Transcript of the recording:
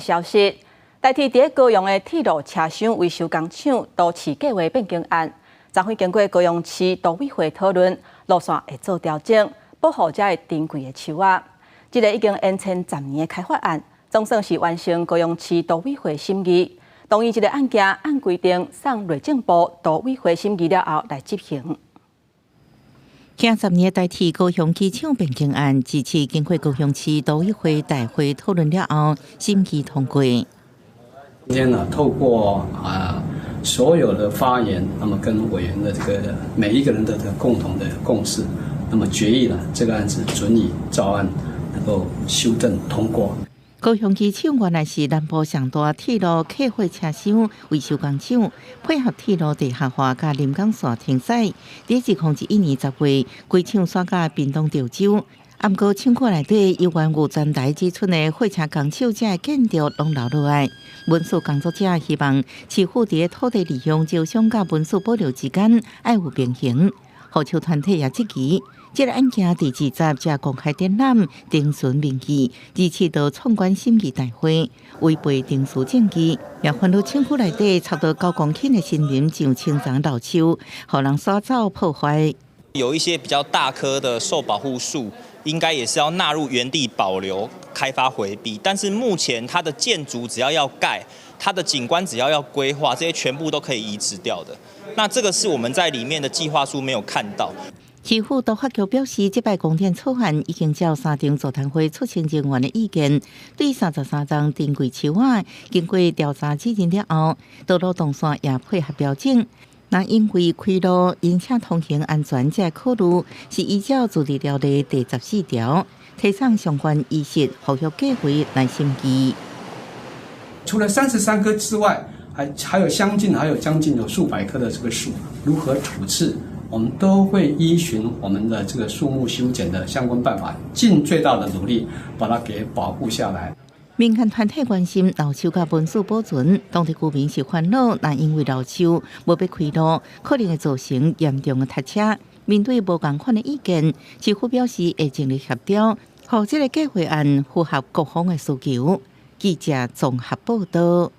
消息，代替伫高雄的铁路车厢维修工厂多次计划变更案，昨昏经过高雄市都委会讨论，路线会做调整，保护这个珍贵的树仔。这个已经延签10年的开发案，总算是完成高雄市都委会审议，同意这个案件按规定送内政部都委会审议了后来执行。近10年代替高雄机场变更案，这次经过高雄市都委会大会讨论了后，审议通过。今天呢，透过所有的发言，那么跟委员的这个每一个人的这个共同的共识，那么决议了这个案子准以照案能够修正通过。高雄机场原来是南部上大铁路客货车厢维修工厂，配合铁路地下化甲临港线停驶。2001年10月，规厂刷甲屏东潮州。不过厂区内底有关有站台之村的货车工厂这建筑拢留落来。文书工作者希望市府伫土地利用招商甲文书保留之间要有平衡。护球团体也积极。这个案件第20集公开展览，定询民意，支持到创关审议大会，违背定数证据，也看到厂区内底差不多9公顷的森林上青长老树，互人刷走破坏。有一些比较大棵的受保护树，应该也是要纳入原地保留、开发回避。但是目前它的建筑只要盖，它的景观只要规划，这些全部都可以移植掉的。那这个是我们在里面的计划书没有看到。市府都发局表示，这摆公电草案已经照3场座谈会促成人员的意见，对33张珍贵树仔经过调查指认了后，道路动线也配合调整。那因为开路引车通行安全这考虑，是依照自治条例第14条，提倡相关意识，呼吁计划来审议。除了33棵之外，还有将近有数百棵的这个树，如何处置？我们都会依循我们的这个树木修剪的相关办法，尽最大的努力把它给保护下来。民间团体关心老树甲文书保存，当地居民是烦恼，但因为老树无被开路，可能会造成严重的塞车。面对无同款的意见，市府表示会尽力协调，让这个计划案符合各方的需求。记者综合报道。